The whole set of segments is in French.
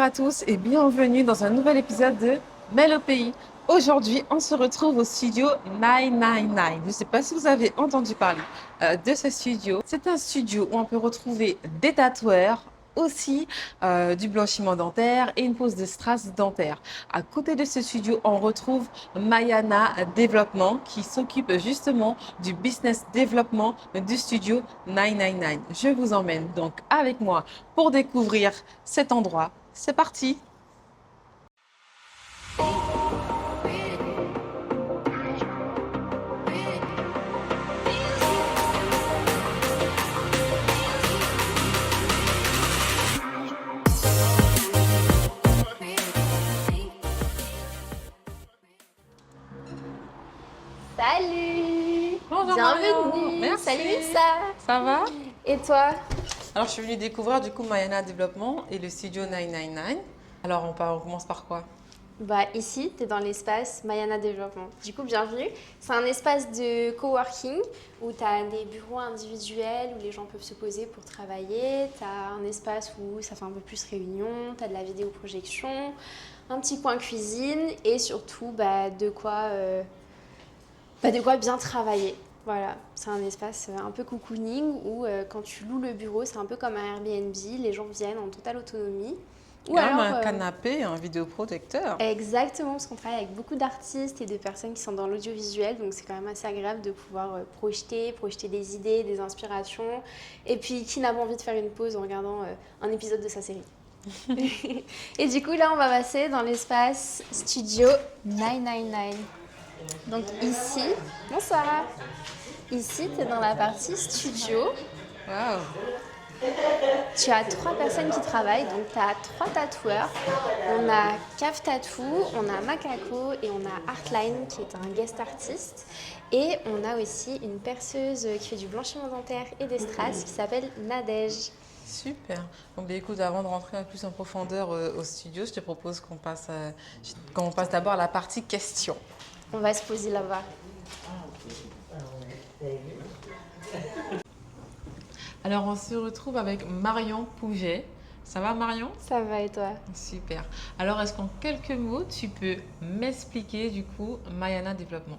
à tous et bienvenue dans un nouvel épisode de Mel au pays. Aujourd'hui, on se retrouve au studio 999. Je ne sais pas si vous avez entendu parler de ce studio. C'est un studio où on peut retrouver des tatoueurs, aussi du blanchiment dentaire et une pose de strass dentaire. À côté de ce studio, on retrouve Mayana Développement qui s'occupe justement du business développement du studio 999. Je vous emmène donc avec moi pour découvrir cet endroit. C'est parti! Salut! Bonjour Marion. Bienvenue! Merci. Salut Lisa! Ça va? Et toi? Alors je suis venue découvrir du coup Mayana Développement et le studio 999. Alors on commence par quoi? Bah ici, tu es dans l'espace Mayana Développement. Du coup, bienvenue. C'est un espace de coworking où tu as des bureaux individuels où les gens peuvent se poser pour travailler. Tu as un espace où ça fait un peu plus réunion, tu as de la vidéoprojection, un petit coin cuisine et surtout de quoi bien travailler. Voilà, c'est un espace un peu cocooning où quand tu loues le bureau, c'est un peu comme un Airbnb, les gens viennent en totale autonomie. Il y a même un canapé et un vidéoprojecteur. Exactement, parce qu'on travaille avec beaucoup d'artistes et de personnes qui sont dans l'audiovisuel, donc c'est quand même assez agréable de pouvoir projeter des idées, des inspirations. Et puis, qui n'a pas envie de faire une pause en regardant un épisode de sa série? Et du coup, là, on va passer dans l'espace Studio 999. Donc ici, bonsoir. Ici, tu es dans la partie studio. Waouh! Tu as 3 personnes qui travaillent, donc tu as 3 tatoueurs. On a Cave Tattoo, on a Macaco et on a Artline qui est un guest artiste. Et on a aussi une perceuse qui fait du blanchiment dentaire et des strass qui s'appelle Nadège. Super. Donc bah, écoute, avant de rentrer un peu plus en profondeur au studio, je te propose qu'on passe d'abord à la partie questions. On va se poser là-bas. Alors on se retrouve avec Marion Pouget. Ça va Marion? Ça va et toi? Super. Alors est-ce qu'en quelques mots, tu peux m'expliquer du coup Mayana Développement?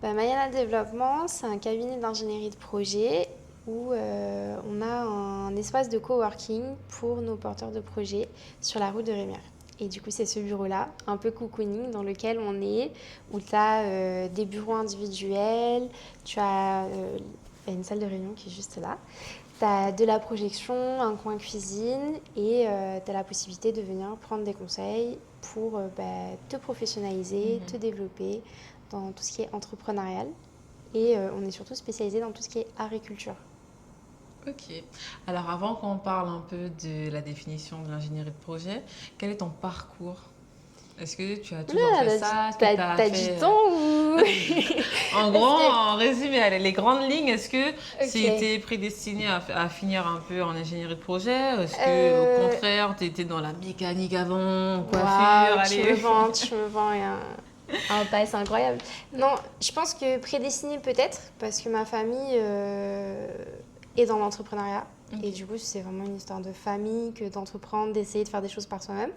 Mayana Développement, c'est un cabinet d'ingénierie de projet où on a un espace de coworking pour nos porteurs de projets sur la route de Rémière. Et du coup, c'est ce bureau-là, un peu cocooning, dans lequel on est, où tu as des bureaux individuels, tu as une salle de réunion qui est juste là. Tu as de la projection, un coin cuisine et tu as la possibilité de venir prendre des conseils pour te professionnaliser, te développer dans tout ce qui est entrepreneurial. Et on est surtout spécialisé dans tout ce qui est agriculture. Ok. Alors avant qu'on parle un peu de la définition de l'ingénierie de projet, quel est ton parcours? Est-ce que tu as toujours fait ça? T'as du temps ou... En gros, en résumé, allez, les grandes lignes, est-ce que tu Ok. étais prédestiné à finir un peu en ingénierie de projet? Est-ce que au contraire, tu étais dans la mécanique avant, coiffure, Waouh, allez. tu me vends un pass incroyable. Non, je pense que prédestiné peut-être, parce que ma famille est dans l'entrepreneuriat. Ok. Et du coup, c'est vraiment une histoire de famille que d'entreprendre, d'essayer de faire des choses par soi-même.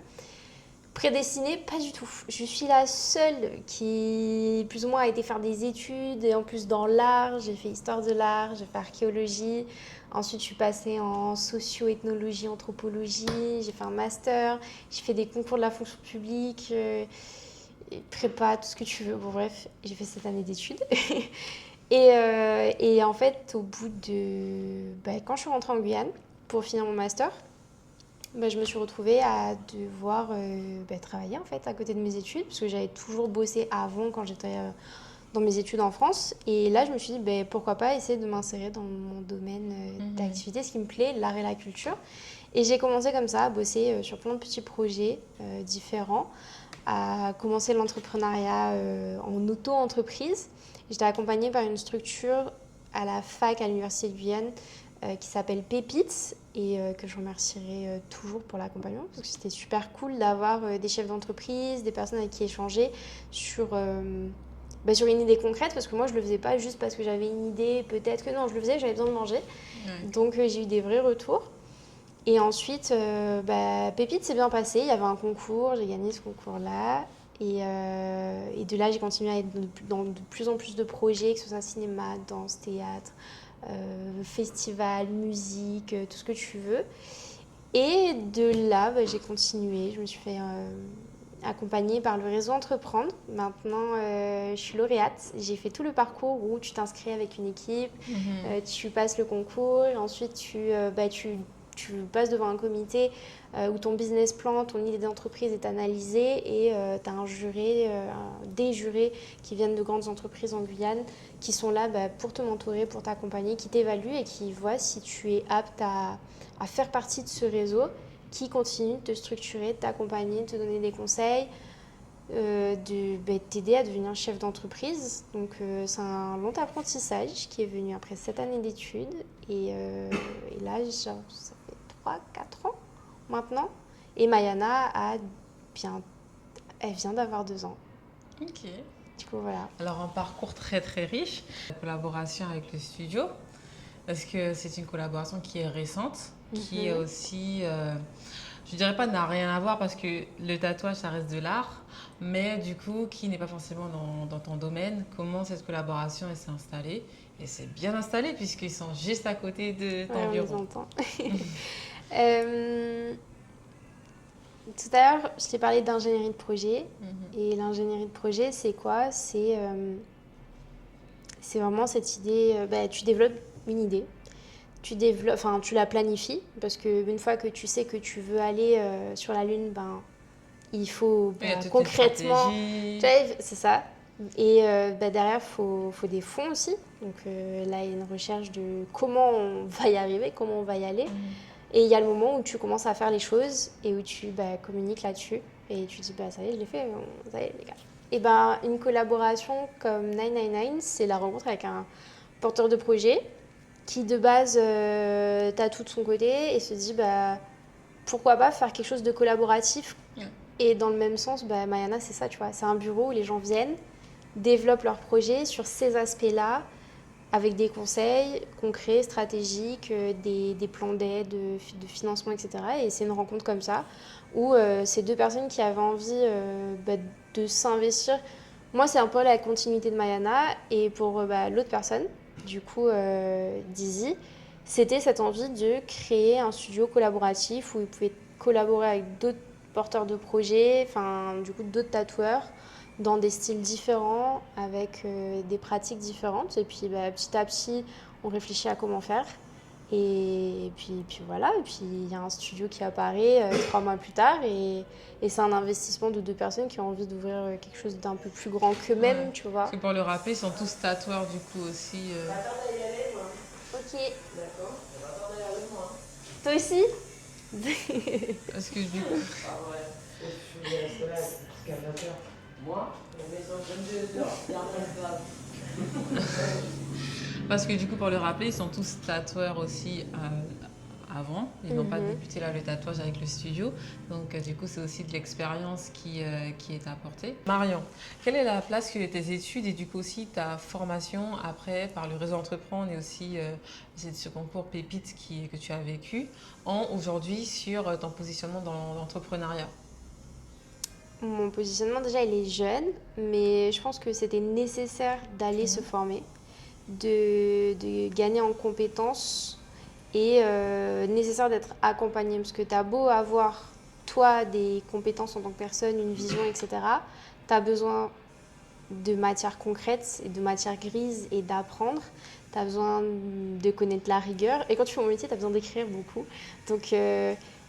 Prédestinée, pas du tout. Je suis la seule qui, plus ou moins, a été faire des études, et en plus dans l'art. J'ai fait histoire de l'art, j'ai fait archéologie. Ensuite, je suis passée en socio-ethnologie, anthropologie. J'ai fait un master. J'ai fait des concours de la fonction publique, prépa, tout ce que tu veux. Bon, bref, j'ai fait cette année d'études. Et en fait, au bout de... quand je suis rentrée en Guyane pour finir mon master, je me suis retrouvée à devoir travailler en fait à côté de mes études parce que j'avais toujours bossé avant quand j'étais dans mes études en France. Et là, je me suis dit pourquoi pas essayer de m'insérer dans mon domaine d'activité, ce qui me plaît, l'art et la culture. Et j'ai commencé comme ça à bosser sur plein de petits projets différents, à commencer l'entrepreneuriat en auto-entreprise. J'étais accompagnée par une structure à la fac à l'Université de Guyane qui s'appelle Pépites et que je remercierai toujours pour l'accompagnement parce que c'était super cool d'avoir des chefs d'entreprise, des personnes avec qui échanger sur une idée concrète parce que moi je le faisais pas juste parce que j'avais une idée, peut-être que non, je le faisais, j'avais besoin de manger. Ouais. Donc j'ai eu des vrais retours. Et ensuite, Pépite s'est bien passé. Il y avait un concours, j'ai gagné ce concours-là. Et de là, j'ai continué à être dans de plus en plus de projets, que ce soit cinéma, danse, théâtre, festival, musique, tout ce que tu veux. Et de là, j'ai continué. Je me suis fait accompagner par le réseau Entreprendre. Maintenant, je suis lauréate. J'ai fait tout le parcours où tu t'inscris avec une équipe, tu passes le concours, et ensuite tu passes devant un comité où ton business plan, ton idée d'entreprise est analysée et tu as un jury, des jurés qui viennent de grandes entreprises en Guyane qui sont là pour te mentorer, pour t'accompagner, qui t'évaluent et qui voient si tu es apte à faire partie de ce réseau qui continue de te structurer, de t'accompagner, de te donner des conseils, de t'aider à devenir chef d'entreprise. Donc c'est un long apprentissage qui est venu après 7 années d'études. Et là, ça fait 3-4 ans maintenant. Et Mayana elle vient d'avoir 2 ans. Ok. Du coup, voilà. Alors, un parcours très très riche, la collaboration avec le studio. Est-ce que c'est une collaboration qui est récente, qui est aussi, je dirais pas n'a rien à voir parce que le tatouage ça reste de l'art, mais du coup qui n'est pas forcément dans ton domaine. Comment cette collaboration elle s'est installée? Et c'est bien installé puisqu'ils sont juste à côté de ton Ouais, on les bureau. entend. Tout à l'heure, je t'ai parlé d'ingénierie de projet. Et l'ingénierie de projet, c'est quoi? C'est vraiment cette idée, tu développes une idée, tu la planifies, parce qu'une fois que tu sais que tu veux aller sur la Lune, il faut Il y a toute une concrètement, stratégie. tu vois, c'est ça. Et derrière, faut des fonds aussi. Donc là, il y a une recherche de comment on va y arriver, comment on va y aller. Et il y a le moment où tu commences à faire les choses et où tu communiques là-dessus. Et tu dis, ça y est, je l'ai fait, ça y est, les gars. Et une collaboration comme 999, c'est la rencontre avec un porteur de projet qui, de base, t'as tout de son côté et se dit, pourquoi pas faire quelque chose de collaboratif. Et dans le même sens, Mayana, c'est ça, tu vois. C'est un bureau où les gens viennent, développent leurs projets sur ces aspects-là, avec des conseils concrets, stratégiques, des plans d'aide, de financement, etc. Et c'est une rencontre comme ça, où ces deux personnes qui avaient envie de s'investir. Moi, c'est un peu la continuité de Mayana, et pour l'autre personne, du coup, Dizzy, c'était cette envie de créer un studio collaboratif où ils pouvaient collaborer avec d'autres porteurs de projets, enfin, du coup, d'autres tatoueurs, dans des styles différents, avec des pratiques différentes. Et puis petit à petit, on réfléchit à comment faire. Et puis voilà, et puis il y a un studio qui apparaît 3 mois plus tard. Et c'est un investissement de deux personnes qui ont envie d'ouvrir quelque chose d'un peu plus grand qu'eux-mêmes, tu vois. Parce que pour le rappeler, ils sont tous tatoueurs du coup aussi. Ok. Toi aussi. Parce que du coup, parce que du coup, pour le rappeler, ils sont tous tatoueurs aussi avant. Ils n'ont pas débuté là le tatouage avec le studio. Donc du coup, c'est aussi de l'expérience qui est apportée. Marion, quelle est la place que tes études et du coup aussi ta formation après par le réseau Entreprendre et aussi ce concours Pépite que tu as vécu ont aujourd'hui sur ton positionnement dans l'entrepreneuriat? Mon positionnement, déjà, il est jeune, mais je pense que c'était nécessaire d'aller se former, de gagner en compétences et nécessaire d'être accompagné. Parce que tu as beau avoir, toi, des compétences en tant que personne, une vision, etc. Tu as besoin de matières concrètes et de matières grises et d'apprendre. Tu as besoin de connaître la rigueur. Et quand tu fais mon métier, tu as besoin d'écrire beaucoup. Donc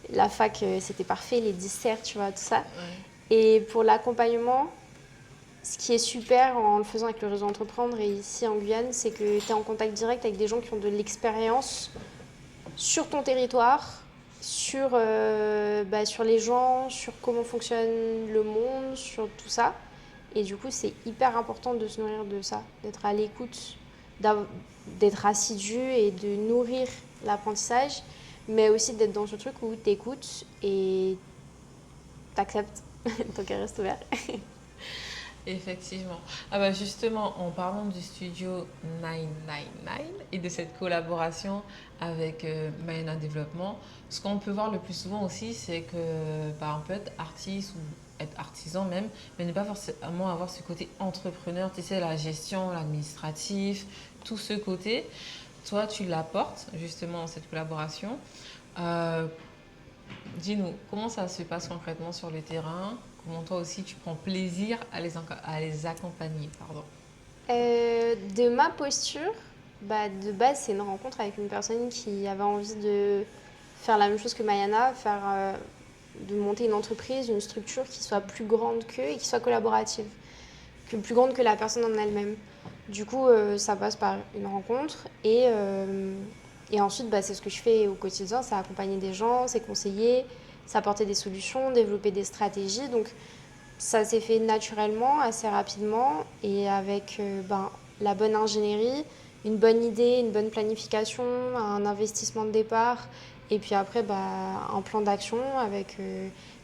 la fac, c'était parfait, les disserts, tu vois, tout ça. Ouais. Et pour l'accompagnement, ce qui est super en le faisant avec le réseau Entreprendre et ici en Guyane, c'est que tu es en contact direct avec des gens qui ont de l'expérience sur ton territoire, sur les gens, sur comment fonctionne le monde, sur tout ça. Et du coup, c'est hyper important de se nourrir de ça, d'être à l'écoute, d'être assidu et de nourrir l'apprentissage, mais aussi d'être dans ce truc où tu écoutes et tu acceptes. Ton cœur reste ouvert. Effectivement. Ah bah justement, en parlant du studio 999 et de cette collaboration avec Mayana Développement, ce qu'on peut voir le plus souvent aussi, c'est que bah, on peut être artiste ou être artisan même, mais ne pas forcément avoir ce côté entrepreneur, tu sais, la gestion, l'administratif, tout ce côté. Toi, tu l'apportes justement dans cette collaboration. Euh, Dis-nous, comment ça se passe concrètement sur le terrain? Comment toi aussi tu prends plaisir à les accompagner, pardon. De ma posture, bah, de base, c'est une rencontre avec une personne qui avait envie de faire la même chose que Mayana, de monter une entreprise, une structure qui soit plus grande qu'eux et qui soit collaborative, plus grande que la personne en elle-même. Du coup, ça passe par une rencontre et ensuite, bah, c'est ce que je fais au quotidien, c'est accompagner des gens, c'est conseiller, c'est apporter des solutions, développer des stratégies. Donc, ça s'est fait naturellement, assez rapidement, et avec la bonne ingénierie, une bonne idée, une bonne planification, un investissement de départ, et puis après un plan d'action avec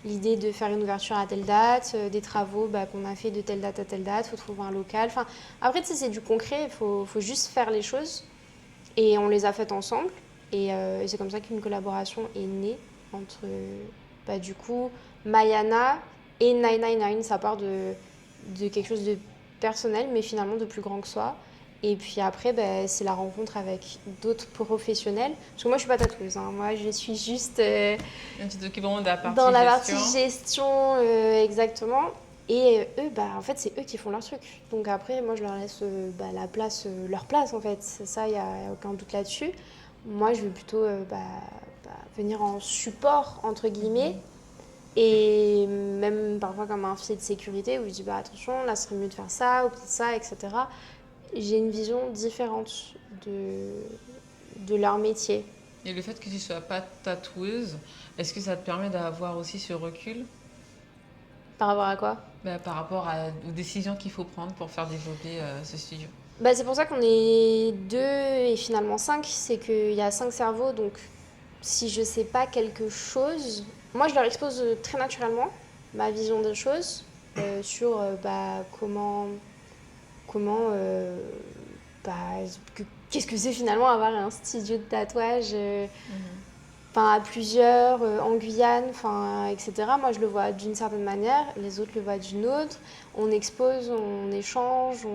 l'idée de faire une ouverture à telle date, des travaux qu'on a fait de telle date à telle date, il faut trouver un local. Enfin, après, tu sais, c'est du concret, faut juste faire les choses, et on les a faites ensemble, et c'est comme ça qu'une collaboration est née entre, du coup, Mayana et 999, ça part de quelque chose de personnel, mais finalement de plus grand que soi. Et puis après, c'est la rencontre avec d'autres professionnels. Parce que moi, je suis pas tatoueuse, hein. Moi, je suis juste Tu t'occupes vraiment de la partie dans la gestion. partie gestion, exactement. Et eux, en fait, c'est eux qui font leur truc. Donc après, moi, je leur laisse la place, leur place, en fait. Ça, il n'y a aucun doute là-dessus. Moi, je vais plutôt venir en support, entre guillemets. Et même parfois comme un filet de sécurité où je dis attention, là, ce serait mieux de faire ça ou peut-être ça, etc. J'ai une vision différente de leur métier. Et le fait que tu ne sois pas tatoueuse, est-ce que ça te permet d'avoir aussi ce recul Par rapport à quoi? par rapport aux décisions qu'il faut prendre pour faire développer ce studio? C'est pour ça qu'on est deux et finalement cinq. C'est qu'il y a cinq cerveaux, donc si je sais pas quelque chose, moi je leur expose très naturellement ma vision des choses sur comment bah, qu'est-ce que c'est finalement avoir un studio de tatouage à plusieurs, en Guyane, etc. Moi, je le vois d'une certaine manière, les autres le voient d'une autre. On expose, on échange,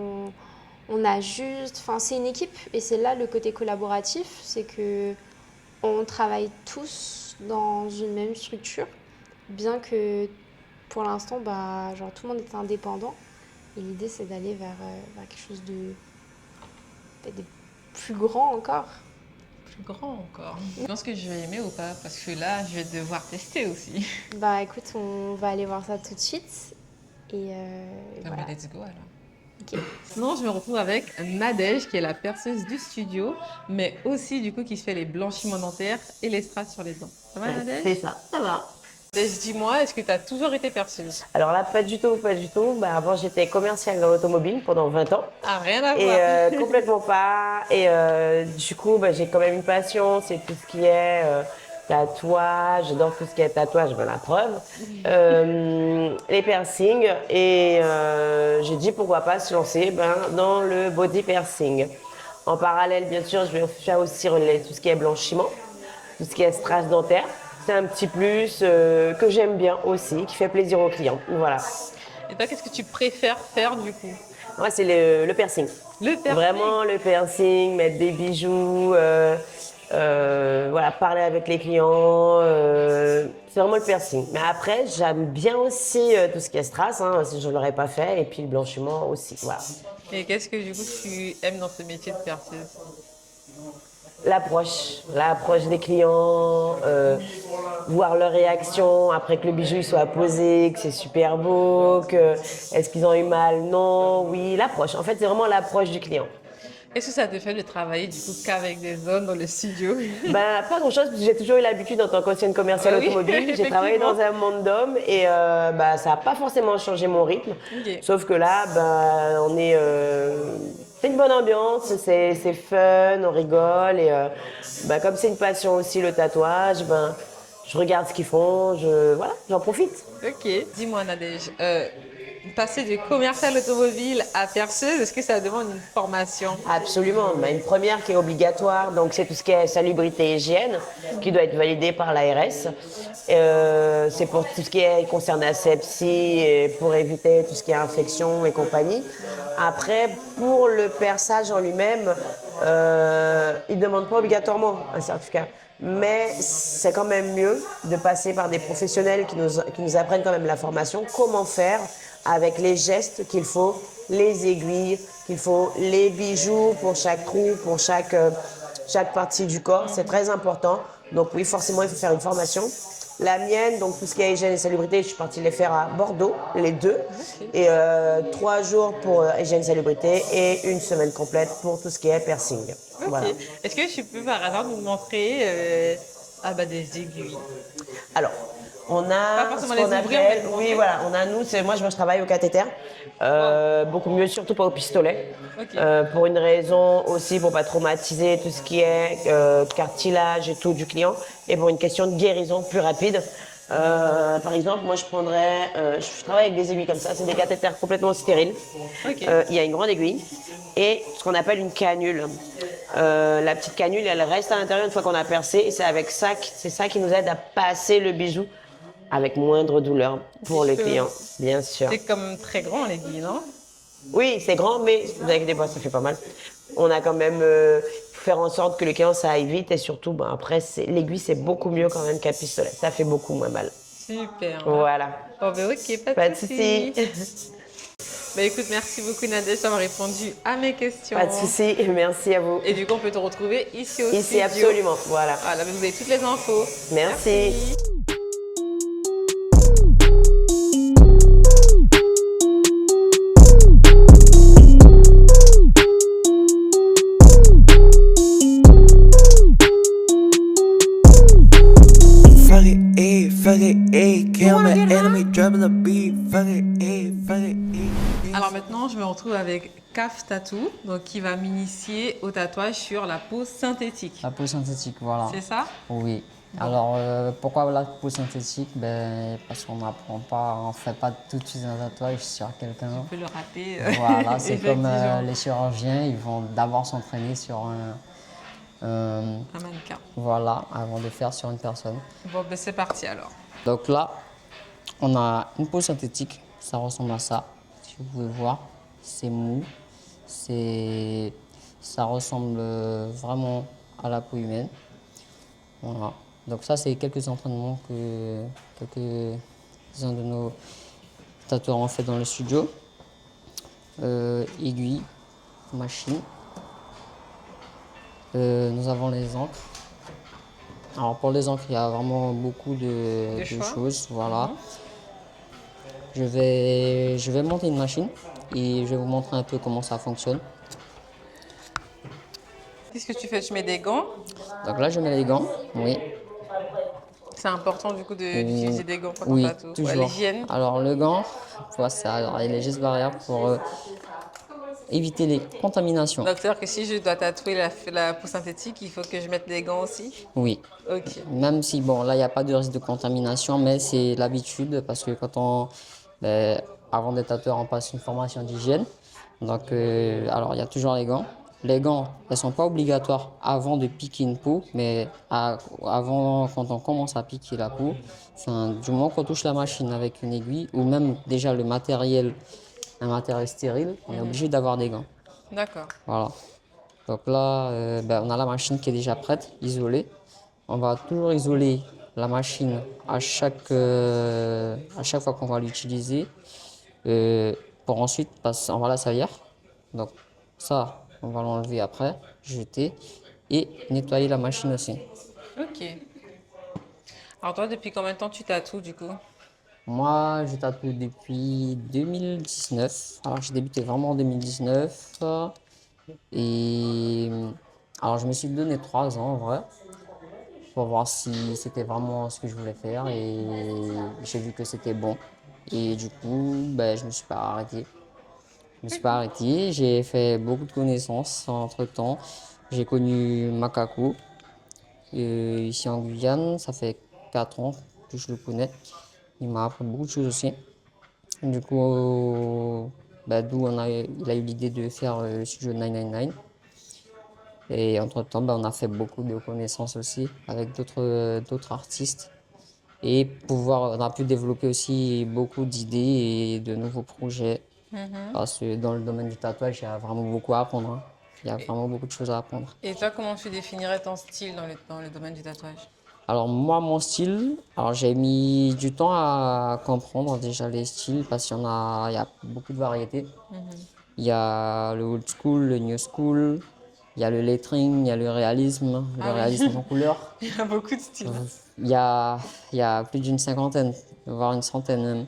on ajuste. C'est une équipe et c'est là le côté collaboratif, c'est que on travaille tous dans une même structure, bien que pour l'instant, tout le monde est indépendant. Et l'idée, c'est d'aller vers quelque chose de plus grand encore. Plus grand encore. Tu penses que je vais aimer ou pas? Parce que là, je vais devoir tester aussi. Écoute, on va aller voir ça tout de suite. Et voilà. Let's go alors. Ok. Sinon, je me retrouve avec Nadège, qui est la perceuse du studio, mais aussi du coup qui se fait les blanchiments dentaires et les strass sur les dents. Ça va, Nadège? C'est ça, ça va. Nadège, dis-moi, est-ce que tu as toujours été perceuse? Alors là, pas du tout, pas du tout. Avant, j'étais commerciale dans l'automobile pendant 20 ans. Ah, rien à Et voir. complètement pas. Et du coup, j'ai quand même une passion, c'est tout ce qui est tatouage. J'adore tout ce qui est tatouage, la preuve. Les piercings. Et j'ai dit pourquoi pas se lancer dans le body piercing. En parallèle, bien sûr, je vais faire aussi tout ce qui est blanchiment, tout ce qui est strass dentaire. C'est un petit plus que j'aime bien aussi, qui fait plaisir aux clients. Voilà. Et toi, qu'est-ce que tu préfères faire du coup? Moi, c'est le piercing. Le piercing. Vraiment le piercing, mettre des bijoux, parler avec les clients. C'est vraiment le piercing. Mais après, j'aime bien aussi tout ce qui est strass, si je ne l'aurais pas fait, et puis le blanchiment aussi. Voilà. Et qu'est-ce que du coup tu aimes dans ce métier de perceuse? L'approche des clients, voir leur réaction après que le bijou il soit posé, que c'est super beau, est-ce qu'ils ont eu mal, non, oui, l'approche. En fait, c'est vraiment l'approche du client. Qu'est-ce que ça te fait de travailler du coup qu'avec des hommes dans le studio? Pas grand-chose, parce que j'ai toujours eu l'habitude en tant qu'ancienne commerciale automobile. J'ai travaillé dans un monde d'hommes et ça n'a pas forcément changé mon rythme. Okay. Sauf que là, on est... c'est une bonne ambiance, c'est fun, on rigole. Et comme c'est une passion aussi, le tatouage, je regarde ce qu'ils font, j'en profite. Ok. Dis-moi, Nadège, passer de commercial automobile à perceuse, est-ce que ça demande une formation? Absolument. On a une première qui est obligatoire, donc c'est tout ce qui est salubrité et hygiène, qui doit être validé par l'ARS. C'est pour tout ce qui concerne l'asepsie et pour éviter tout ce qui est infection et compagnie. Après, pour le perçage en lui-même, il ne demande pas obligatoirement un certificat. Mais c'est quand même mieux de passer par des professionnels qui nous apprennent quand même la formation, comment faire avec les gestes qu'il faut, les aiguilles qu'il faut, les bijoux pour chaque trou, pour chaque partie du corps. C'est très important. Donc oui, forcément, il faut faire une formation. La mienne, donc tout ce qui est hygiène et salubrité, je suis partie les faire à Bordeaux, les deux. Et 3 jours pour hygiène et salubrité et une semaine complète pour tout ce qui est piercing. Ok. Voilà. Est-ce que tu peux par hasard nous montrer des aiguilles? Alors, on Pas a forcément ce qu'on les ouvrir, appelle, mais les oui montrer. voilà, on a nous, moi je travaille au cathéter, beaucoup mieux, surtout pas au pistolet, Ok. pour une raison aussi pour pas traumatiser tout ce qui est cartilage et tout du client, et pour une question de guérison plus rapide. Par exemple, moi je prendrais, je travaille avec des aiguilles comme ça, c'est des cathéters complètement stériles. Ok. Il y a une grande aiguille et ce qu'on appelle une canule. La petite canule, elle reste à l'intérieur une fois qu'on a percé et c'est ça qui nous aide à passer le bijou avec moindre douleur pour le client, bien sûr. C'est comme très grand l'aiguille, non? Oui, c'est grand, mais vous inquiétez pas, ça fait pas mal. On a quand même faire en sorte que le client ça aille vite et surtout, après, l'aiguille c'est beaucoup mieux quand même qu'un pistolet. Ça fait beaucoup moins mal. Super. Voilà. Oh, ben ok, Pas de souci. Bah écoute, merci beaucoup Nadège d'avoir répondu à mes questions. Pas de souci. Merci à vous. Et du coup, on peut te retrouver ici au Ici, studio. absolument. Voilà. Voilà, vous avez toutes les infos. Merci. Fuck it, kill my enemy, dropping the beat. Fuck it. Alors maintenant, je me retrouve avec CAF Tattoo, donc qui va m'initier au tatouage sur la peau synthétique. La peau synthétique, voilà. C'est ça? Oui. Alors, pourquoi la peau synthétique? Parce qu'on n'apprend pas, on ne fait pas tout de suite un tatouage sur quelqu'un. On peut le rater. Voilà, c'est comme Effectivement. les chirurgiens, ils vont d'abord s'entraîner sur Un mannequin. voilà, avant de faire sur une personne. Bon, ben c'est parti alors. Donc là, on a une peau synthétique, ça ressemble à ça. Si vous pouvez voir, c'est mou, ça ressemble vraiment à la peau humaine. Voilà. Donc ça, c'est quelques entraînements que quelques-uns de nos tatoueurs ont fait dans le studio. Aiguille, machine. Nous avons les encres. Alors pour les encres, il y a vraiment beaucoup de choix. choses. Voilà. Je vais monter une machine et je vais vous montrer un peu comment ça fonctionne. Qu'est-ce que tu fais? Tu mets des gants? Donc là, je mets les gants. Oui. C'est important du coup d'utiliser des gants quand on Oui, tatoue. Ouais, toujours. l'hygiène. Alors le gant, voilà, ça, alors, il y a les gestes barrières pour éviter les contaminations. Donc c'est-à-dire que si je dois tatouer la peau synthétique, il faut que je mette des gants aussi? Oui. Ok. Même si, bon, là, il n'y a pas de risque de contamination, mais c'est l'habitude parce que avant d'être tatoueur, on passe une formation d'hygiène. Donc, alors, il y a toujours les gants. Les gants, elles ne sont pas obligatoires avant de piquer une peau, mais avant, quand on commence à piquer la peau, du moment qu'on touche la machine avec une aiguille, ou même déjà un matériel stérile, on est obligé d'avoir des gants. D'accord. Voilà. Donc là, on a la machine qui est déjà prête, isolée. On va toujours isoler la machine à chaque fois qu'on va l'utiliser pour ensuite passer en la salière. Donc ça, on va l'enlever après, jeter et nettoyer la machine aussi. Ok. Alors toi, depuis combien de temps tu tatoues du coup? Moi, je tatoue depuis 2019. Alors j'ai débuté vraiment en 2019. Et alors je me suis donné 3 ans en vrai, pour voir si c'était vraiment ce que je voulais faire et j'ai vu que c'était bon. Et du coup, je me suis pas arrêté. Je me suis pas arrêté, j'ai fait beaucoup de connaissances entre-temps. J'ai connu Macaco ici en Guyane, ça fait 4 ans que je le connais. Il m'a appris beaucoup de choses aussi. Du coup, d'où il a eu l'idée de faire le studio 999. Et entre-temps, on a fait beaucoup de connaissances aussi avec d'autres artistes. Et on a pu développer aussi beaucoup d'idées et de nouveaux projets. Parce que dans le domaine du tatouage, il y a vraiment beaucoup à apprendre, hein. Il y a vraiment beaucoup de choses à apprendre. Et toi, comment tu définirais ton style dans le domaine du tatouage? Alors moi, mon style, j'ai mis du temps à comprendre déjà les styles parce il y a beaucoup de variétés. Il y a le old school, le new school, il y a le lettering, il y a le réalisme Ah oui. réalisme en couleur. Il y a beaucoup de styles. Il y a plus d'une cinquantaine, voire une centaine même.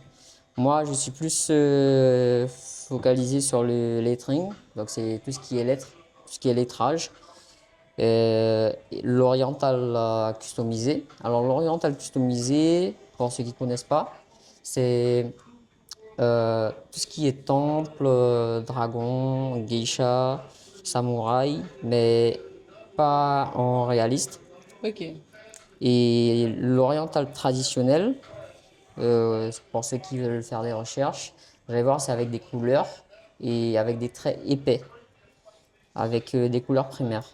Moi, je suis plus focalisé sur le lettering, donc c'est tout ce qui est lettres, tout ce qui est lettrage. L'oriental customisé. Alors l'oriental customisé, pour ceux qui ne connaissent pas, c'est tout ce qui est temple, dragon, geisha, samouraï, mais pas en réaliste. Ok. Et l'oriental traditionnel, pour ceux qui veulent faire des recherches, vous allez voir, c'est avec des couleurs et avec des traits épais, avec des couleurs primaires.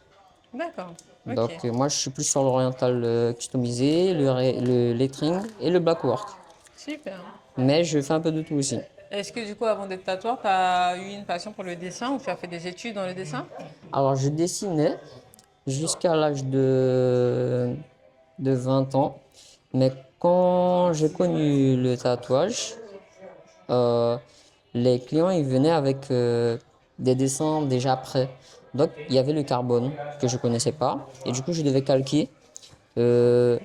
D'accord. Ok. Donc moi je suis plus sur l'oriental customisé, le lettering et le blackwork. Super. Mais je fais un peu de tout aussi. Est-ce que du coup, avant d'être tatoueur, tu as eu une passion pour le dessin ou tu as fait des études dans le dessin? Alors je dessinais jusqu'à l'âge de 20 ans. Mais quand j'ai connu le tatouage, euh, les clients ils venaient avec des dessins déjà prêts. Donc il y avait le carbone que je connaissais pas. Et du coup je devais calquer euh,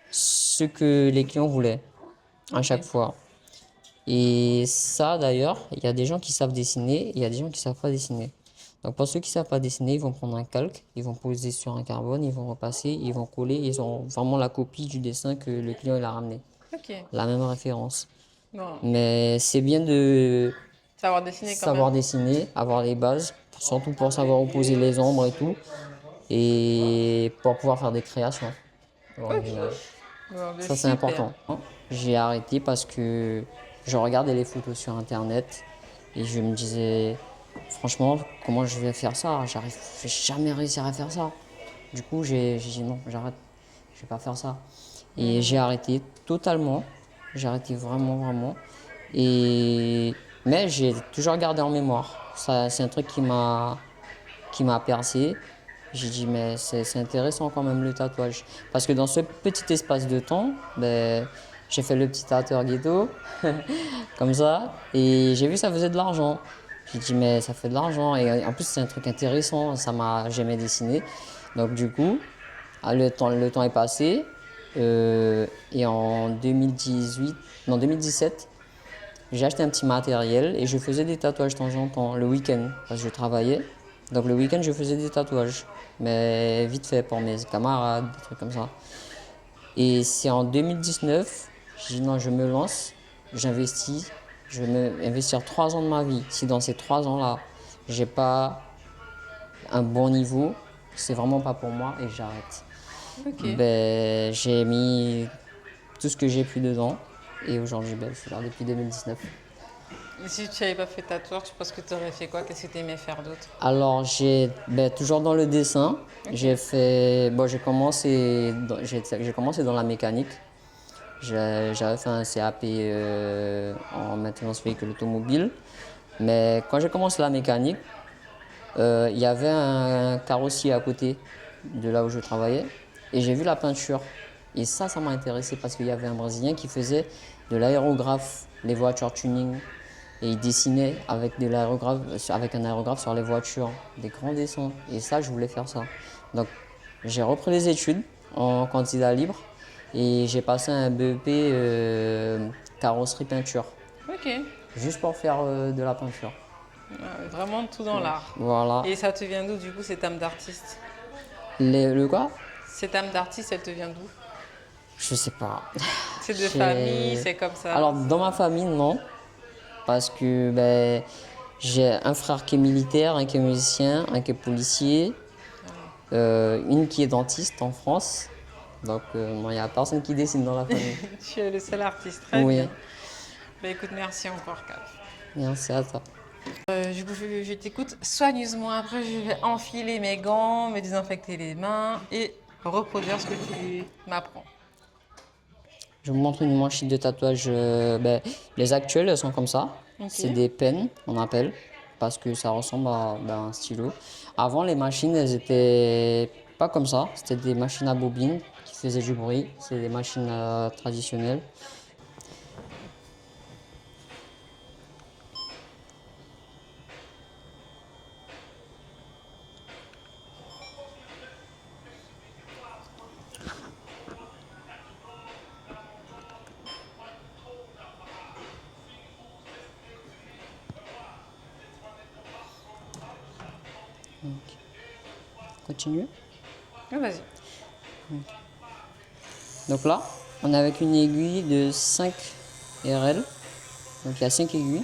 ce que les clients voulaient à chaque fois. Et ça, d'ailleurs, il y a des gens qui savent dessiner, il y a des gens qui savent pas dessiner. Donc, pour ceux qui savent pas dessiner, ils vont prendre un calque, ils vont poser sur un carbone, ils vont repasser, ils vont coller, ils ont vraiment la copie du dessin que le client il a ramené, Ok. la même référence. Bon. Mais c'est bien de Savoir dessiner quand savoir même. dessiner, avoir les bases, surtout pour savoir où poser les ombres et tout, et pour pouvoir faire des créations originales. Bon, ben, Ça, c'est super. important. J'ai arrêté parce que je regardais les photos sur Internet et je me disais, franchement, comment je vais faire ça? Je vais jamais réussir à faire ça. Du coup, j'ai dit non, j'arrête, je vais pas faire ça. Et j'ai arrêté totalement. J'ai arrêté vraiment, vraiment. Mais j'ai toujours gardé en mémoire. Ça, c'est un truc qui m'a percé. J'ai dit, mais c'est intéressant quand même le tatouage. Parce que dans ce petit espace de temps, j'ai fait le petit tatoueur ghetto, comme ça, et j'ai vu que ça faisait de l'argent. J'ai dit, mais ça fait de l'argent. Et en plus, c'est un truc intéressant, j'aimais dessiner. Donc, du coup, le temps est passé. Et en 2018, non, 2017, j'ai acheté un petit matériel et je faisais des tatouages de temps en temps, le week-end, parce que je travaillais. Donc le week-end, je faisais des tatouages, mais vite fait pour mes camarades, des trucs comme ça. Et c'est en 2019, j'ai dit non, je me lance, j'investis, je vais investir 3 ans de ma vie. Si dans ces 3 ans-là, j'ai pas un bon niveau, c'est vraiment pas pour moi et j'arrête. Ok. J'ai mis tout ce que j'ai pu dedans et aujourd'hui, je suis là depuis 2019. Et si tu n'avais pas fait tatoueur, tu penses que tu aurais fait quoi? Qu'est-ce que tu aimais faire d'autre? Alors, toujours dans le dessin, j'ai commencé dans la mécanique. J'avais fait un CAP en maintenance véhicule automobile. Mais quand j'ai commencé la mécanique, il y avait un carrossier à côté de là où je travaillais et j'ai vu la peinture. Et ça m'a intéressé parce qu'il y avait un Brésilien qui faisait de l'aérographe, les voitures tuning. Et il dessinait avec un aérographe sur les voitures, des grands dessins. Et ça, je voulais faire ça. Donc, j'ai repris les études en candidat libre et j'ai passé un BEP carrosserie peinture, Ok. juste pour faire de la peinture. Vraiment tout dans l'art. Voilà. Et ça te vient d'où, du coup, cette âme d'artiste? Le quoi? Cette âme d'artiste, elle te vient d'où? Je sais pas. C'est de famille, c'est comme ça? Alors, dans ma famille, non. Parce que j'ai un frère qui est militaire, un qui est musicien, un qui est policier, une qui est dentiste en France. Donc, il n'y a personne qui dessine dans la famille. Tu es le seul artiste, très Oui. bien. Bah écoute, merci encore, Cap. Merci à toi. Du coup, je t'écoute soigneusement. Après, je vais enfiler mes gants, me désinfecter les mains et reproduire ce que tu m'apprends. Je vous montre une machine de tatouage. Les actuelles, elles sont comme ça. Ok. C'est des pennes, on appelle, parce que ça ressemble à un stylo. Avant, les machines, elles étaient pas comme ça. C'était des machines à bobines qui faisaient du bruit. C'est des machines traditionnelles. Continue. Ah, vas-y. Donc là, on est avec une aiguille de 5 RL. Donc il y a 5 aiguilles.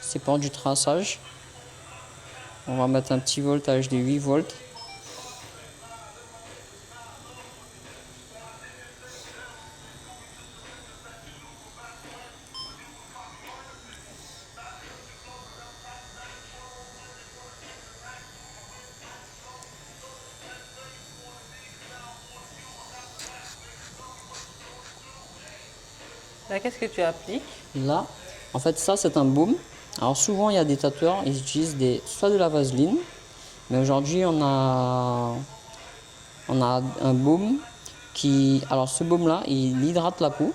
C'est pour du traçage. On va mettre un petit voltage de 8 volts. Là, qu'est-ce que tu appliques? Là, en fait, ça c'est un baume. Alors souvent, il y a des tatoueurs, ils utilisent soit de la vaseline, mais aujourd'hui, on a un baume qui. Alors ce baume-là, il hydrate la peau.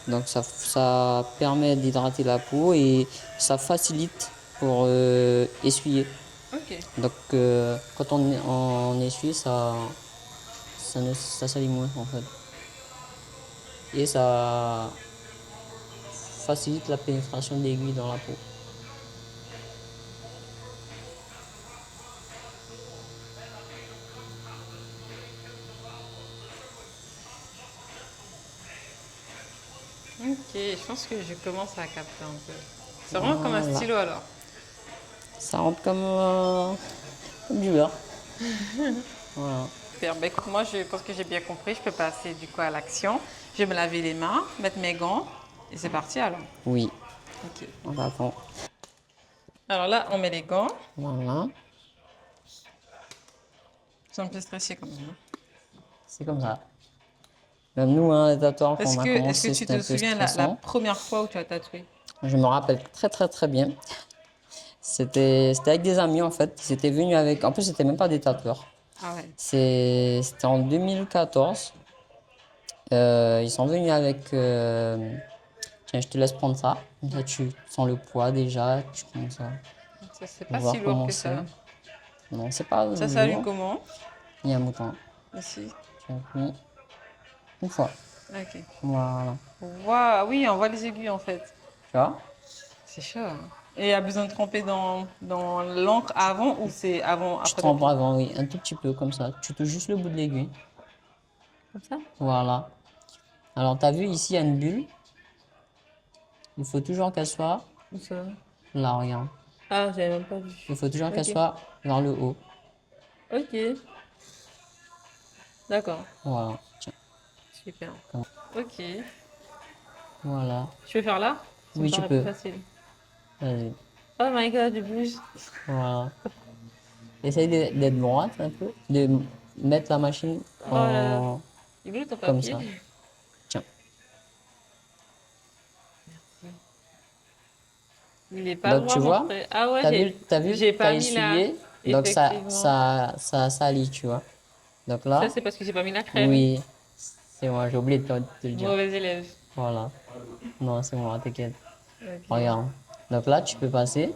Donc ça permet d'hydrater la peau et ça facilite pour essuyer. Ok. Donc quand on essuie, ça salit moins en fait. Et ça facilite la pénétration de l'aiguille dans la peau. Ok, je pense que je commence à capter un peu. C'est vraiment comme un Voilà. stylo alors. Ça rentre comme du beurre. Voilà. Super. Bah, écoute, moi, je pense que j'ai bien compris. Je peux passer du coup à l'action. Je vais me laver les mains, mettre mes gants et c'est parti alors. Oui, Ok. on va prendre. Alors là, on met les gants. Voilà, C'est un peu stressé quand même. c'est comme ça. Même nous, hein, les tatoueurs, quand on a Est-ce commencé, que tu c'était un te peu souviens la stressant. première fois où tu as tatoué? Je me rappelle très très très bien. C'était avec des amis en fait. Ils étaient venus avec. En plus, c'était même pas des tatoueurs. Ah ouais. C'était en 2014. Ils sont venus avec. Tiens, je te laisse prendre ça. Comme ça, tu sens le poids déjà. Tu commences à Ça, c'est pas voir si lourd comment que c'est. ça. Non, c'est pas Ça s'allume lourd. comment? Il y a un bouton. Ici. Tu appuies une fois. Ok. Voilà. Waouh, oui, on voit les aiguilles en fait. Tu vois? C'est chaud, hein. Et il y a besoin de tremper dans l'encre avant ou c'est avant, Tu après trempes t'appliques? avant, oui, un tout petit peu comme ça. Tu touches juste le bout de l'aiguille. Comme ça? Voilà. Alors, tu as vu ici, il y a une bulle. Il faut toujours qu'elle soit Où ça? là, regarde. Ah, j'avais même pas vu. Il faut toujours qu'elle Ok. soit vers le haut. Ok. D'accord. Voilà. Tiens. Super. Ok. Voilà. Je peux faire là? Ça me Oui, tu paraît peux. plus facile. Vas-y. Oh my god, du bouge. Voilà. Essaye d'être droite un peu. De mettre la machine Oh là là. en... Il est où ton comme papier? ça. Tiens. Il est pas Donc, tu vraiment vois, prêt. Ah ouais, t'as vu, j'ai pas t'as mis la. essuyé. Donc, Effectivement. ça salit, tu vois. Donc Ça, là, c'est parce que j'ai pas mis la crème. oui, c'est moi, j'ai oublié de te le dire. Mauvais élève. Voilà. Non, c'est moi, t'inquiète. Ok. Regarde. Donc là, tu peux passer.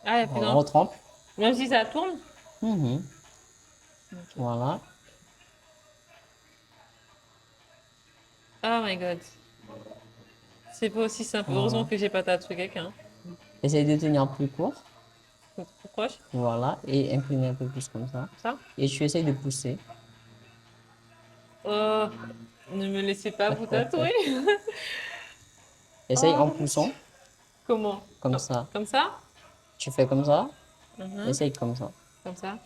Ah, il y a plus On d'encre. retrempe. Même si ça tourne? Mhm. Voilà. Oh my god. C'est pas aussi simple. Heureusement que j'ai pas tatoué quelqu'un. Essaye de tenir plus court. Trop proche. Voilà. Et incliner un peu plus comme ça. Ça. Et tu essayes de pousser. Oh, ne me laissez pas vous tatouer. Essaye en Oh. poussant. Comment? Comme ça. Comme ça? Tu fais comme ça. Mhm. Essaye comme ça. Comme ça?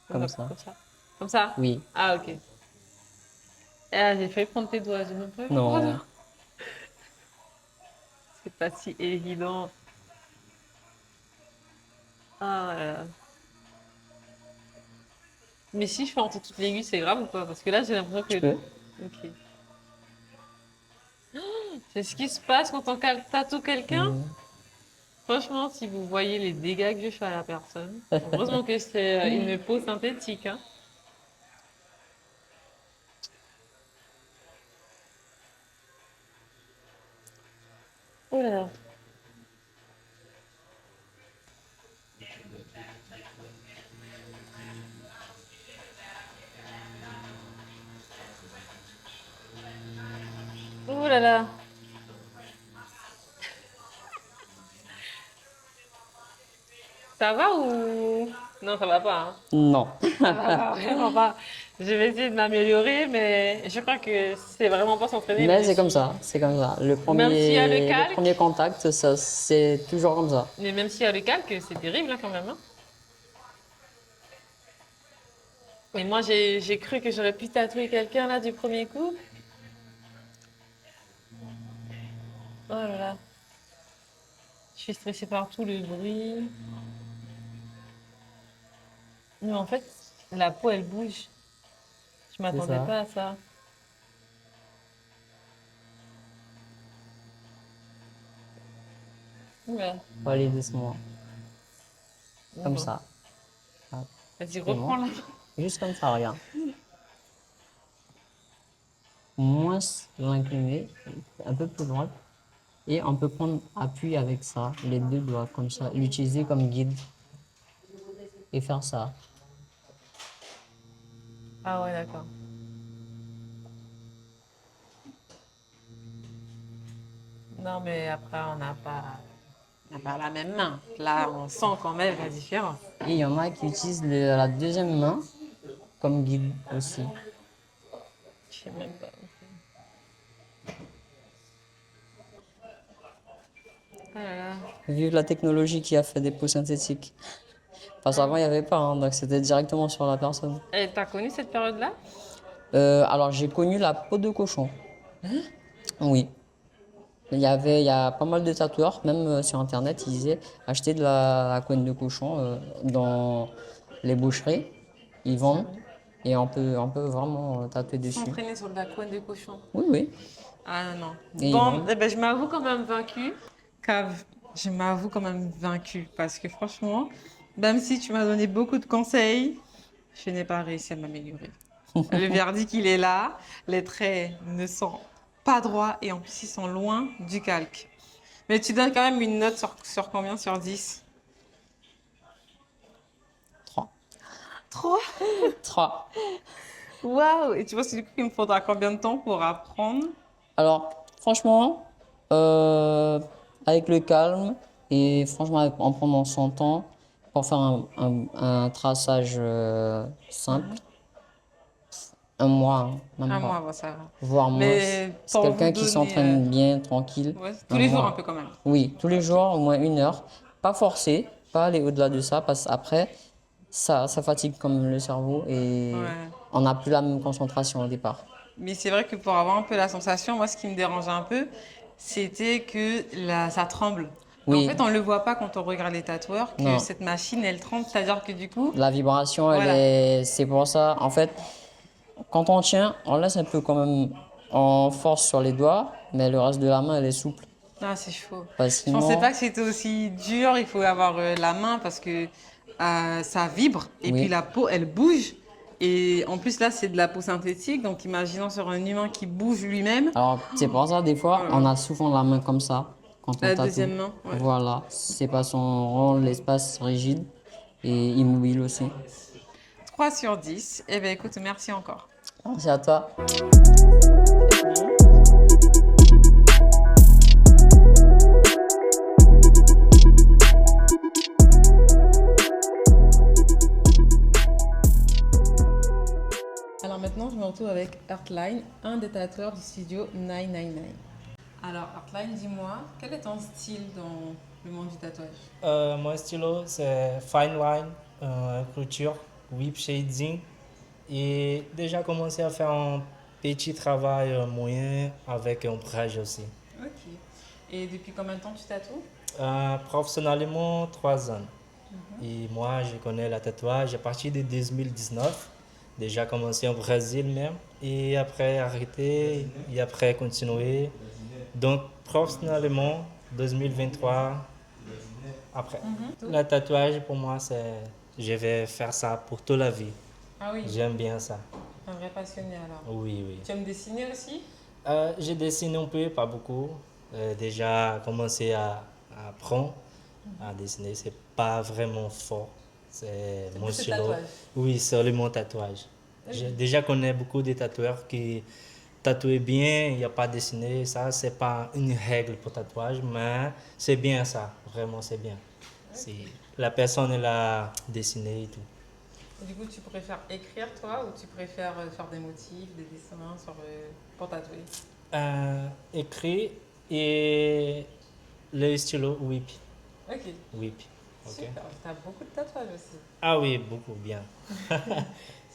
Comme ça. Comme ça? Comme ça? Oui. Ah, ok. Ah, j'ai failli prendre tes doigts, j'ai même pas eu le droit de- Non. C'est pas si évident. Ah là là. Mais si je fais entre toutes les aiguilles, c'est grave ou pas? Parce que là, j'ai l'impression Tu que. peux. Ok. C'est ce qui se passe quand on tatoue quelqu'un? Mm. Franchement, si vous voyez les dégâts que je fais à la personne, heureusement que c'est une peau synthétique, hein. Oh là là. Oh là là. Ça va ou... Non, ça va pas, hein. Non. Ça va pas, vraiment pas. Je vais essayer de m'améliorer, mais je crois que c'est vraiment pas s'entraîner. Mais c'est comme ça, c'est comme ça. Même s'il y a le Le calque, premier contact, ça, c'est toujours comme ça. mais même s'il y a le calque, c'est terrible, hein, quand même, hein. Et moi, j'ai cru que j'aurais pu tatouer quelqu'un là du premier coup. Oh là là. Je suis stressée par tout le bruit. Mais en fait, la peau, elle bouge. Je m'attendais ça. pas à ça. Oula. Faut aller doucement, comme Bon. ça. Vas-y, bon. reprends là. Juste comme ça, regarde. Moins l'incliner, un peu plus droite. Et on peut prendre appui avec ça, les deux doigts, comme ça, l'utiliser comme guide. Et faire ça. Ah ouais, d'accord. Non, mais après, on n'a pas la même main. Là, on sent quand même la différence. Et il y en a qui utilisent la deuxième main comme guide aussi. Je sais même pas. Ah là là. Vive la technologie qui a fait des peaux synthétiques. Parce qu'avant, il n'y avait pas, hein, donc c'était directement sur la personne. Et t'as connu cette période-là? Alors, j'ai connu la peau de cochon. Oui. Il y a pas mal de tatoueurs, même sur Internet, ils disaient acheter de la couenne de cochon dans les boucheries. Ils vendent et on peut vraiment tatouer dessus. S'entraîner sur de la couenne de cochon. Oui, oui. Ah non. Et ils Bon, vendent. eh ben, je m'avoue quand même vaincue. Cave, je m'avoue quand même vaincue. Parce que franchement, même si tu m'as donné beaucoup de conseils, je n'ai pas réussi à m'améliorer. Le verdict, il est là. Les traits ne sont pas droits et en plus, ils sont loin du calque. Mais tu donnes quand même une note sur combien sur 10? 3. 3. 3. Waouh! Et tu vois, du coup, il me faudra combien de temps pour apprendre? Alors, franchement, avec le calme et franchement, en prenant son temps pour faire un traçage simple, un mois, hein, même Un pas, mois, bon, ça va. voire moins. Mais C'est pour quelqu'un vous qui donner, s'entraîne bien, tranquille. ouais, tous les jours mois. un peu quand même. Oui, tous les jours, au moins 1 heure. Pas forcé, pas aller au-delà de ça, parce qu'après, ça fatigue comme le cerveau et Ouais. on n'a plus la même concentration au départ. Mais c'est vrai que pour avoir un peu la sensation, moi, ce qui me dérangeait un peu, c'était que là, ça tremble. Oui. En fait, on ne le voit pas quand on regarde les tatoueurs, que Non. cette machine, elle tremble. C'est-à-dire que du coup, La vibration, Voilà. c'est pour ça. En fait, quand on tient, on laisse un peu quand même en force sur les doigts, mais le reste de la main, elle est souple. ah, c'est chaud. Parce Je pensais sinon- pas que c'était aussi dur. Il faut avoir la main parce que ça vibre et Oui. puis la peau, elle bouge. Et en plus, là, c'est de la peau synthétique. Donc, imaginons sur un humain qui bouge lui-même. Alors, c'est pour ça, des fois, Voilà. on a souvent la main comme ça, quand on La tatoue. deuxième main, ouais. Voilà, c'est parce qu'on rend l'espace rigide et immobile aussi. 3 sur 10. Eh bien, écoute, merci encore. Merci à toi. Alors maintenant, je me retrouve avec Earthline, un des tatoueurs du studio 999. Alors Earthline, dis-moi, quel est ton style dans le monde du tatouage? Mon stylo, c'est fine line, couture, whip shading. Et déjà commencé à faire Petit travail moyen avec ombrage aussi. Ok. Et depuis combien de temps tu tatoues? Professionnellement, 3 ans. Et moi, je connais le tatouage à partir de 2019. Déjà commencé au Brésil même. Et après arrêté, et après continuer. Donc, professionnellement, 2023, après. Le tatouage, pour moi, c'est... Je vais faire ça pour toute la vie. Ah oui, J'aime bien ça. un vrai passionné alors. Oui, oui. Tu aimes dessiner aussi? J'ai dessiné un peu, pas beaucoup. Déjà commencé à apprendre à dessiner, c'est pas vraiment fort. C'est mon plus le stylo. tatouage. Oui, c'est mon tatouage. J'ai déjà connais beaucoup de tatoueurs qui tatouent bien, il n'y a pas dessiné. Ça, c'est pas une règle pour tatouage, mais c'est bien ça. Vraiment, c'est bien. Si la personne elle a dessiné et tout. Du coup, tu préfères écrire toi ou tu préfères faire des motifs, des dessins pour tatouer? Écrit et le stylo whip. Ok, Whip. Ok. super. Tu as beaucoup de tatouages aussi. Ah oui, beaucoup bien.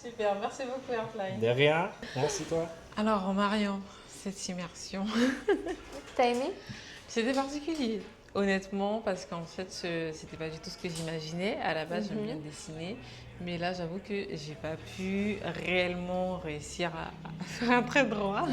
Super, merci beaucoup Heartline. De rien. Merci toi. Alors Marion, cette immersion, T'as aimé? c'était particulier. Honnêtement, parce qu'en fait, c'était pas du tout ce que j'imaginais. À la base, j'aime bien dessiner. Mais là, j'avoue que j'ai pas pu réellement réussir à faire un trait droit.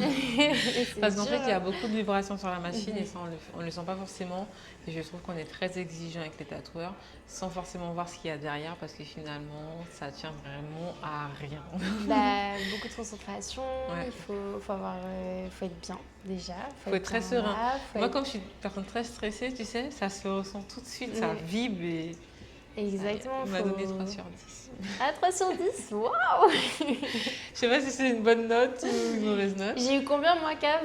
Parce qu'en fait, il y a beaucoup de vibrations sur la machine et ça, on ne le sent pas forcément. Et je trouve qu'on est très exigeant avec les tatoueurs sans forcément voir ce qu'il y a derrière parce que finalement, ça tient vraiment à rien. Bah, beaucoup de concentration, Ouais. faut être bien déjà. Faut être très bien serein. là, faut Moi, être- comme je suis une personne très stressée, tu sais, ça se ressent tout de suite, ça vibre et Exactement. on m'a faut- donné 3 sur 10. Ah, 3 sur 10, waouh! Je sais pas si c'est une bonne note ou une mauvaise note. J'ai eu combien moi, Cam?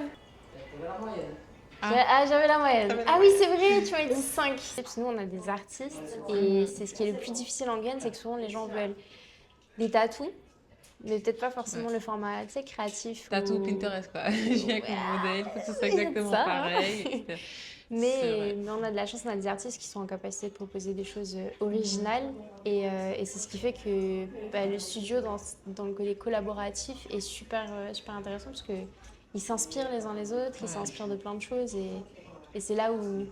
Ah. J'avais la moyenne. T'avais la Ah oui, c'est vrai, tu m'as dit 5. Nous, on a des artistes et c'est ce qui est le plus difficile en Guyane, c'est que souvent les gens veulent des tatous, mais peut-être pas forcément le format, tu sais, créatif. T'as tout ou- Pinterest quoi. Je viens avec mon modèle, faut que ce soit il y a de exactement ça, hein. pareil. etc. C'est vrai. Mais on a de la chance, on a des artistes qui sont en capacité de proposer des choses originales et c'est ce qui fait que le studio dans le côté collaboratif est super intéressant parce qu'ils s'inspirent les uns les autres, ils s'inspirent de plein de choses et c'est là où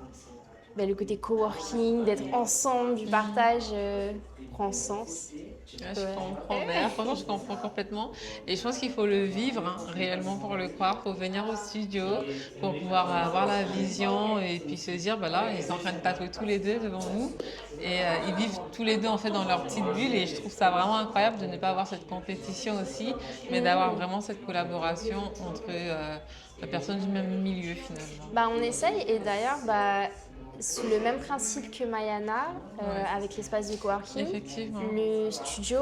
le côté coworking, d'être ensemble, du partage prend sens. Ouais, je comprends, d'ailleurs, franchement, je comprends complètement. Et je pense qu'il faut le vivre hein, réellement pour le croire. Il faut venir au studio pour pouvoir avoir la vision et puis se dire, bah là, ils sont en train de tatouer tous les deux devant nous. Et ils vivent tous les deux en fait dans leur petite bulle. Et je trouve ça vraiment incroyable de ne pas avoir cette compétition aussi, mais d'avoir vraiment cette collaboration entre les personnes du même milieu finalement. On essaye et d'ailleurs, sous le même principe que Mayana, avec l'espace de coworking, Effectivement. le studio,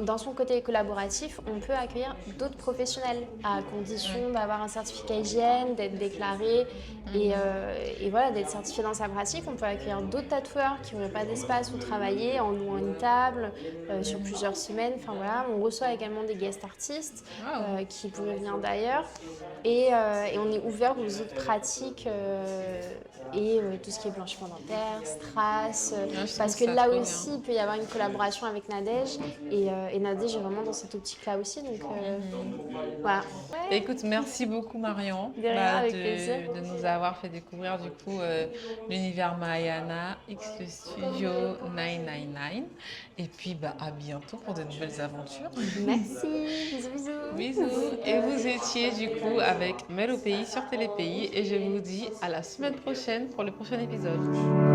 dans son côté collaboratif, on peut accueillir d'autres professionnels à condition d'avoir un certificat hygiène, d'être déclaré et voilà, d'être certifié dans sa pratique. On peut accueillir d'autres tatoueurs qui n'auraient pas d'espace où travailler en louant une table sur plusieurs semaines. Enfin voilà, on reçoit également des guest artistes qui pourraient venir d'ailleurs et on est ouvert aux autres pratiques et tout ce qui est blanchiment dentaire, strass, je parce trouve que ça là trop aussi il peut y avoir une collaboration avec Nadège et Nadège est vraiment dans cette optique-là aussi, donc voilà. Bah, écoute, merci beaucoup Marion De rien, avec plaisir. de nous avoir fait découvrir du coup l'univers Mayana X Studio 999 et puis à bientôt pour de nouvelles aventures. Merci, bisous bisous. Bisous. Et vous étiez du coup avec Mel au pays sur Télépays et je vous dis à la semaine prochaine pour le prochain épisode.